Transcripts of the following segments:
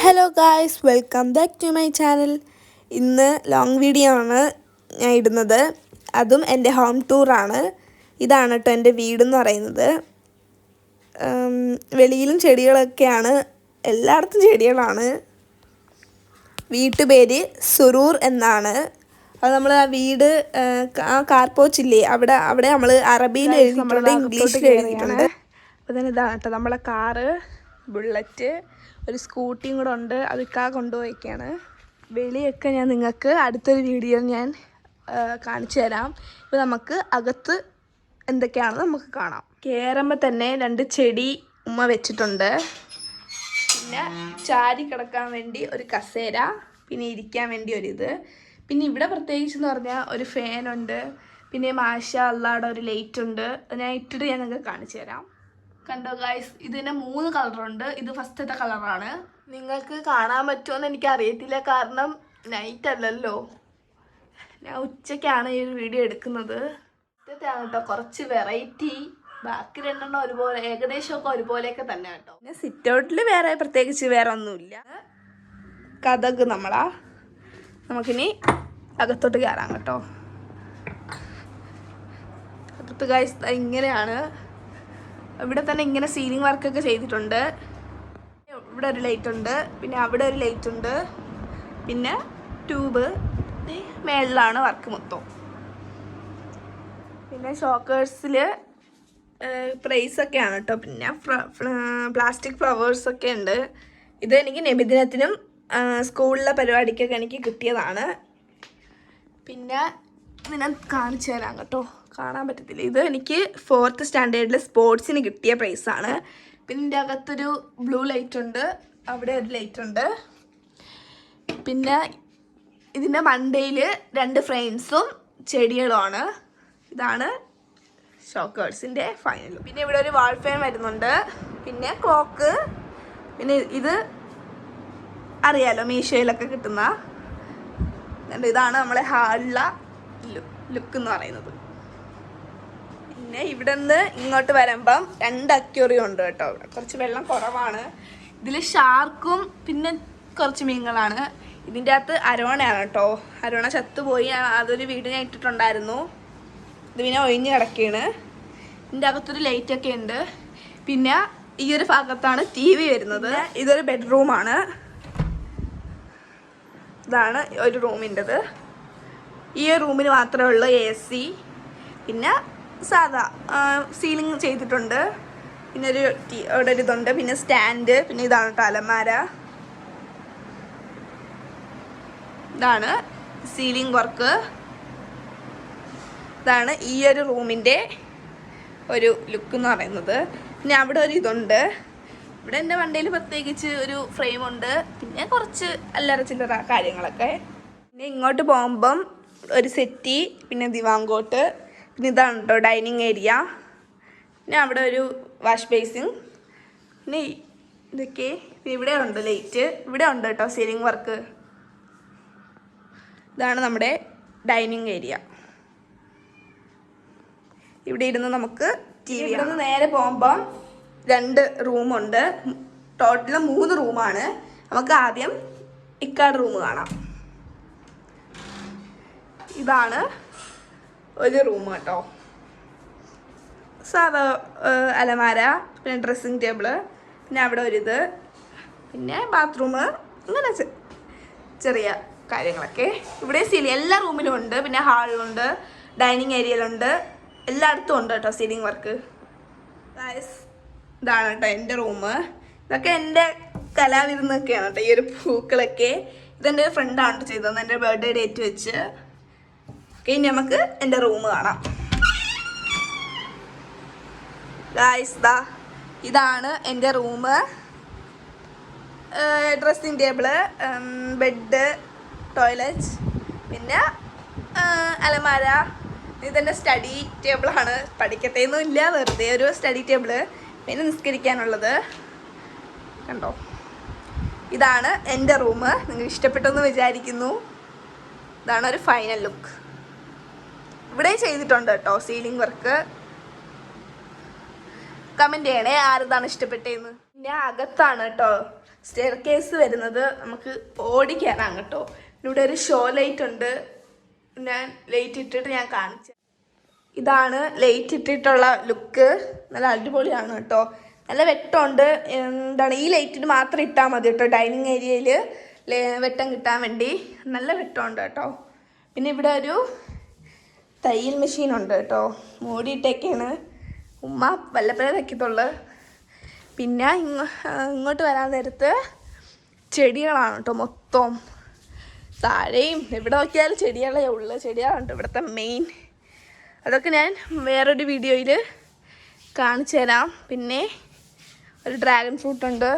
Hello guys, welcome back to my channel. ഇന്ന് long video ആണ് ഞാൻ ഇടുന്നത്, അതും എൻ്റെ ഹോം ടൂറാണ്. ഇതാണ് കേട്ടോ എൻ്റെ വീടെന്ന് പറയുന്നത്. വെളിയിലും ചെടികളൊക്കെയാണ്, എല്ലായിടത്തും ചെടികളാണ്. വീട്ടുപേര് സുറൂർ എന്നാണ്. അത് നമ്മൾ ആ വീട് ആ കാർപോച്ചില്ലേ, അവിടെ നമ്മൾ അറബിയിൽ എഴുതിയിട്ടുണ്ട്, ഇംഗ്ലീഷിൽ എഴുതിയിട്ടുണ്ട്. അപ്പോൾ തന്നെ ഇതാണ് കേട്ടോ നമ്മളെ കാറ്, ബുള്ളറ്റ്, ഒരു സ്കൂട്ടിയും കൂടെ ഉണ്ട്. അത് കൊണ്ടുപോയിക്കാണ്. വെളിയൊക്കെ ഞാൻ നിങ്ങൾക്ക് അടുത്തൊരു വീഡിയോ ഞാൻ കാണിച്ചു തരാം. ഇപ്പോൾ നമുക്ക് അകത്ത് എന്തൊക്കെയാണെന്ന് നമുക്ക് കാണാം. കയറുമ്പോൾ തന്നെ 2 ചെടി ഉമ്മ വെച്ചിട്ടുണ്ട്. പിന്നെ ചാരി കിടക്കാൻ വേണ്ടി ഒരു കസേര, പിന്നെ ഇരിക്കാൻ വേണ്ടി ഒരിത്. പിന്നെ ഇവിടെ പ്രത്യേകിച്ചെന്ന് പറഞ്ഞാൽ ഒരു ഫാനുണ്ട്. പിന്നെ മാഷാ അല്ലാടെ ഒരു ലൈറ്റ് ഉണ്ട്. ഞാൻ ഇട്ടിട്ട് ഞാൻ നിങ്ങൾക്ക് കാണിച്ചു തരാം. കണ്ടോ ഗൈസ്, ഇതിന് 3 കളറുണ്ട്. ഇത് ഫസ്റ്റത്തെ കളറാണ്. നിങ്ങൾക്ക് കാണാൻ പറ്റുമോയെന്ന് എനിക്ക് അറിയത്തില്ല, കാരണം നൈറ്റ് അല്ലല്ലോ, ഞാൻ ഉച്ചയ്ക്കാണ് ഈ ഒരു വീഡിയോ എടുക്കുന്നത്. ഫസ്റ്റത്തെയാണ് കേട്ടോ കുറച്ച് വെറൈറ്റി. ബാക്കി 2 ഒരുപോലെ, ഏകദേശമൊക്കെ ഒരുപോലെയൊക്കെ തന്നെ കേട്ടോ. പിന്നെ സിറ്റ് ഔട്ടിൽ പ്രത്യേകിച്ച് വേറെ ഒന്നുമില്ല. കഥക് നമുക്കിനി അകത്തോട്ട് കയറാം കേട്ടോ. അകത്ത് ഗൈസ് ഇങ്ങനെയാണ്. ഇവിടെ തന്നെ ഇങ്ങനെ സീലിംഗ് വർക്കൊക്കെ ചെയ്തിട്ടുണ്ട്. ഇവിടെ ഒരു ലൈറ്റ് ഉണ്ട്, പിന്നെ അവിടെ ഒരു ലൈറ്റ് ഉണ്ട്, പിന്നെ ട്യൂബ് മേളിലാണ് വർക്ക് മൊത്തം. പിന്നെ ഷോക്കേഴ്സിൽ പ്രൈസൊക്കെയാണ് കേട്ടോ. പിന്നെ പ്ലാസ്റ്റിക് ഫ്ലവേഴ്സൊക്കെ ഉണ്ട്. ഇത് എനിക്ക് നബിദിനത്തിനും സ്കൂളിലെ പരിപാടിക്കൊക്കെ എനിക്ക് കിട്ടിയതാണ്. പിന്നെ ഞാൻ കാണിച്ചു തരാം കേട്ടോ, കാണാൻ പറ്റത്തില്ല. ഇത് എനിക്ക് 4th സ്റ്റാൻഡേർഡിൽ സ്പോർട്സിന് കിട്ടിയ പ്രൈസാണ്. പിന്നെ ഇതിൻ്റെ അകത്തൊരു ബ്ലൂ ലൈറ്റ് ഉണ്ട്, അവിടെ ഒരു ലൈറ്റ് ഉണ്ട്. പിന്നെ ഇതിൻ്റെ മണ്ടയിൽ 2 ഫ്രെയിംസും ചെടികളുമാണ്. ഇതാണ് ഷോക്കേഴ്സിൻ്റെ ഫൈനൽ. പിന്നെ ഇവിടെ ഒരു വാൾ ഫാൻ വരുന്നുണ്ട്, പിന്നെ ക്ലോക്ക്. പിന്നെ ഇത് അറിയാലോ, മീഷോയിലൊക്കെ കിട്ടുന്ന. ഇതാണ് നമ്മളെ ഹാളിലെ ലുക്ക് എന്ന് പറയുന്നത്. പിന്നെ ഇവിടെ നിന്ന് ഇങ്ങോട്ട് വരുമ്പം 2 അക്വേറിയം ഉണ്ട് കേട്ടോ. ഇവിടെ കുറച്ച് വെള്ളം കുറവാണ്. ഇതിൽ ഷാർക്കും പിന്നെ കുറച്ച് മീനുകളാണ്. ഇതിൻ്റെ അകത്ത് അരോണയാണ് കേട്ടോ. അരോണ ചത്തുപോയി. അതൊരു വീട് ഞാൻ ഇട്ടിട്ടുണ്ടായിരുന്നു. ഇത് പിന്നെ ഒഴിഞ്ഞ് കിടക്കുകയാണ്. ഇതിൻ്റെ അകത്തൊരു ലൈറ്റൊക്കെ ഉണ്ട്. പിന്നെ ഈ ഒരു ഭാഗത്താണ് TV വരുന്നത്. ഇതൊരു ബെഡ്റൂമാണ്. ഇതാണ് ഒരു റൂമിൻ്റെത്. ഈ റൂമിന് മാത്രമേ ഉള്ളൂ AC. പിന്നെ സാധാ സീലിംഗ് ചെയ്തിട്ടുണ്ട്. പിന്നെ അവിടെ ഒരു ഇതുണ്ട്, പിന്നെ സ്റ്റാൻഡ്. പിന്നെ ഇതാണ് കേട്ടോ അലമാര. ഇതാണ് സീലിംഗ് വർക്ക്. ഇതാണ് ഈ ഒരു റൂമിൻ്റെ ഒരു ലുക്ക് എന്ന് പറയുന്നത്. പിന്നെ അവിടെ ഒരു ഇതുണ്ട്. ഇവിടെ എൻ്റെ വണ്ടിയിൽ പ്രത്യേകിച്ച് ഒരു ഫ്രെയിമുണ്ട്, പിന്നെ കുറച്ച് അല്ലറ ചില്ലറ കാര്യങ്ങളൊക്കെ. പിന്നെ ഇങ്ങോട്ട് പോകുമ്പം ഒരു സെറ്റി, പിന്നെ ദിവാങ്കോട്ട്. പിന്നെ ഇതാണ് കേട്ടോ ഡൈനിങ് ഏരിയ. പിന്നെ അവിടെ ഒരു വാഷ് ബേസിൻ. പിന്നെ ഇതൊക്കെ. പിന്നെ ഇവിടെ ഉണ്ട് ലൈറ്റ്. ഇവിടെ ഉണ്ട് കേട്ടോ സീലിംഗ് വർക്ക്. ഇതാണ് നമ്മുടെ ഡൈനിങ് ഏരിയ. ഇവിടെ ഇരുന്ന് നമുക്ക് TV. ഇവിടെ നിന്ന് നേരെ പോകുമ്പം 2 റൂമുണ്ട്. ടോട്ടൽ 3 റൂമാണ്. നമുക്ക് ആദ്യം ഇക്കാട് റൂം കാണാം. ഇതാണ് ഒരു റൂം കേട്ടോ. സാധാ അലമാര, പിന്നെ ഡ്രസ്സിങ് ടേബിള്, പിന്നെ അവിടെ ഒരിത്, പിന്നെ ബാത്റൂം, ഇങ്ങനെ ചെറിയ കാര്യങ്ങളൊക്കെ. ഇവിടെ എല്ലാ റൂമിലും ഉണ്ട്. പിന്നെ ഹാളിലുണ്ട്, ഡൈനിങ് ഏരിയയിലുണ്ട്, എല്ലായിടത്തും ഉണ്ട് കേട്ടോ സീലിംഗ് വർക്ക്. ഇതാണ് കേട്ടോ എൻ്റെ റൂം. ഇതൊക്കെ എൻ്റെ കലാവിരുന്നൊക്കെയാണ് കേട്ടോ. ഈ ഒരു പൂക്കളൊക്കെ ഇതെൻ്റെ ഫ്രണ്ടാണ് ചെയ്തത്, എൻ്റെ ബർത്ത്ഡേ ഡേറ്റ് വെച്ച്. ഇനി നമുക്ക് എൻ്റെ റൂം കാണാം. ഗായ്സ് ഇതാണ് എൻ്റെ room. Dressing table, bed, toilet, പിന്നെ അലമാര. ഇതെൻ്റെ സ്റ്റഡി ടേബിളാണ്. പഠിക്കത്തേന്നും ഇല്ല, വെറുതെ ഒരു സ്റ്റഡി ടേബിള്. പിന്നെ നിസ്കരിക്കാനുള്ളത് കണ്ടോ. ഇതാണ് എൻ്റെ റൂം. നിങ്ങൾക്ക് ഇഷ്ടപ്പെട്ടെന്ന് വിചാരിക്കുന്നു. ഇതാണ് ഒരു ഫൈനൽ ലുക്ക്. ഇവിടെ ചെയ്തിട്ടുണ്ട് കേട്ടോ സീലിംഗ് വർക്ക്. കമൻറ്റ് ചെയ്യണേ ആരതാണ് ഇഷ്ടപ്പെട്ടതെന്ന്. പിന്നെ അകത്താണ് കേട്ടോ സ്റ്റെയർ കേസ് വരുന്നത്. നമുക്ക് ഓടി കയറാം കേട്ടോ. ഇവിടെ ഒരു ഷോ ലൈറ്റ് ഉണ്ട്. ഞാൻ ലൈറ്റ് ഇട്ടിട്ട് ഞാൻ കാണിച്ചു. ഇതാണ് ലൈറ്റ് ഇട്ടിട്ടുള്ള ലുക്ക്. നല്ല അടിപൊളിയാണ് കേട്ടോ. നല്ല വെട്ടമുണ്ട്. എന്താണ് ഈ ലൈറ്റിന് മാത്രം ഇട്ടാൽ മതി കേട്ടോ. ഡൈനിങ് ഏരിയയിൽ വെട്ടം കിട്ടാൻ വേണ്ടി നല്ല വെട്ടമുണ്ട് കേട്ടോ. പിന്നെ ഇവിടെ ഒരു തയ്യൽ മെഷീൻ ഉണ്ട് കേട്ടോ. മൂടിയിട്ടൊക്കെയാണ്. ഉമ്മ വല്ലപ്പോഴേ തയ്ക്കത്തുള്ളു. പിന്നെ ഇങ്ങോട്ട് വരാൻ നേരത്ത് ചെടികളാണ് കേട്ടോ മൊത്തം. താഴെയും എവിടെ നോക്കിയാലും ചെടികളേ ഉള്ളു. ചെടികളുണ്ട് ഇവിടുത്തെ മെയിൻ. അതൊക്കെ ഞാൻ വേറൊരു വീഡിയോയിൽ കാണിച്ചു തരാം. പിന്നെ ഒരു ഡ്രാഗൺ ഫ്രൂട്ട് ഉണ്ട്.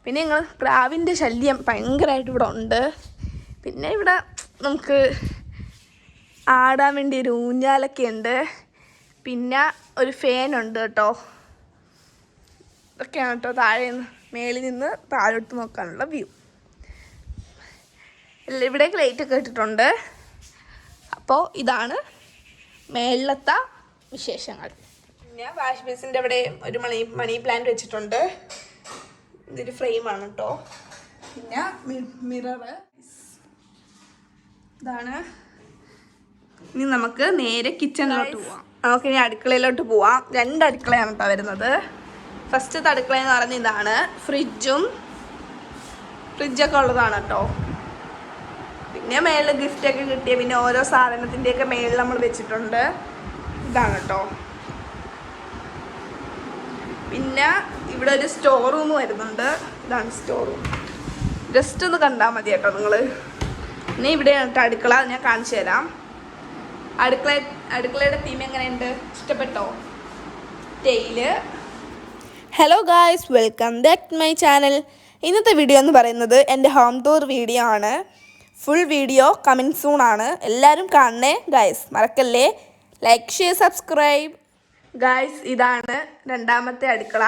പിന്നെ ഞങ്ങൾ പ്രാവിൻ്റെ ശല്യം ഭയങ്കരമായിട്ട് ഇവിടെ ഉണ്ട്. പിന്നെ ഇവിടെ നമുക്ക് ആടാൻ വേണ്ടി ഒരു ഊഞ്ഞാലൊക്കെ ഉണ്ട്. പിന്നെ ഒരു ഫാനുണ്ട് കേട്ടോ. ഇതൊക്കെയാണ് കേട്ടോ താഴെ മേളിൽ നിന്ന് താഴോട്ട് നോക്കാനുള്ള വ്യൂ. ഇവിടേക്ക് ലൈറ്റൊക്കെ ഇട്ടിട്ടുണ്ട്. അപ്പോൾ ഇതാണ് മേളിലത്തെ വിശേഷങ്ങൾ. പിന്നെ വാഷ് ബേസിൻ്റെ അവിടെ ഒരു മണി പ്ലാന്റ് വെച്ചിട്ടുണ്ട്. ഇതൊരു ഫ്രെയിമാണ് കേട്ടോ. പിന്നെ മിററ് ഇതാണ്. ഇനി നമുക്ക് നേരെ കിച്ചണിലോട്ട് പോവാം. നമുക്കിനി അടുക്കളയിലോട്ട് പോവാം. 2 അടുക്കളയാണ് കേട്ടോ വരുന്നത്. ഫസ്റ്റത്തെ അടുക്കള എന്ന് പറയുന്നത് ഇതാണ്. ഫ്രിഡ്ജൊക്കെ ഉള്ളതാണ് കേട്ടോ. പിന്നെ മേളിൽ ഗിഫ്റ്റൊക്കെ കിട്ടിയ പിന്നെ ഓരോ സാധനത്തിൻ്റെയൊക്കെ മേളിൽ നമ്മൾ വെച്ചിട്ടുണ്ട്. ഇതാണ് കേട്ടോ. പിന്നെ ഇവിടെ ഒരു സ്റ്റോർ റൂം വരുന്നുണ്ട്. ഇതാണ് സ്റ്റോർ റൂം. ജസ്റ്റ് ഒന്ന് കണ്ടാൽ മതി കേട്ടോ നിങ്ങൾ. പിന്നെ ഇവിടെയാണ് കേട്ടോ അടുക്കള. ഞാൻ കാണിച്ചു തരാം. അടുക്കളയുടെ തീം എങ്ങനെയുണ്ട്? ഇഷ്ടപ്പെട്ടോ? ടെയില്. Hello guys, welcome back to my channel. ഇന്നത്തെ വീഡിയോ എന്ന് പറയുന്നത് എൻ്റെ ഹോം ടൂർ വീഡിയോ ആണ്. ഫുൾ വീഡിയോ കമ്മിങ് സൂൺ ആണ്. എല്ലാവരും കാണണേ ഗായ്സ്, മറക്കല്ലേ. Like, share, subscribe. ഗായ്സ് ഇതാണ് 2ാമത്തെ അടുക്കള.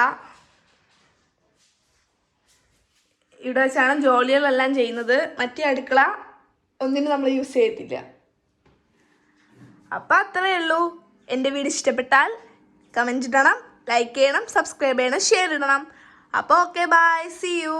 ഇവിടെ വെച്ചാണ് ജോലികളെല്ലാം ചെയ്യുന്നത്. മറ്റേ അടുക്കള ഒന്നിനും നമ്മൾ യൂസ് ചെയ്യത്തില്ല. അപ്പം അത്രയേ ഉള്ളൂ. എൻ്റെ വീഡിയോ ഇഷ്ടപ്പെട്ടാൽ കമൻറ്റ് ഇടണം, ലൈക്ക് ചെയ്യണം, സബ്സ്ക്രൈബ് ചെയ്യണം, ഷെയർ ഇടണം. അപ്പോൾ ഓക്കെ, ബൈ, സീ യു.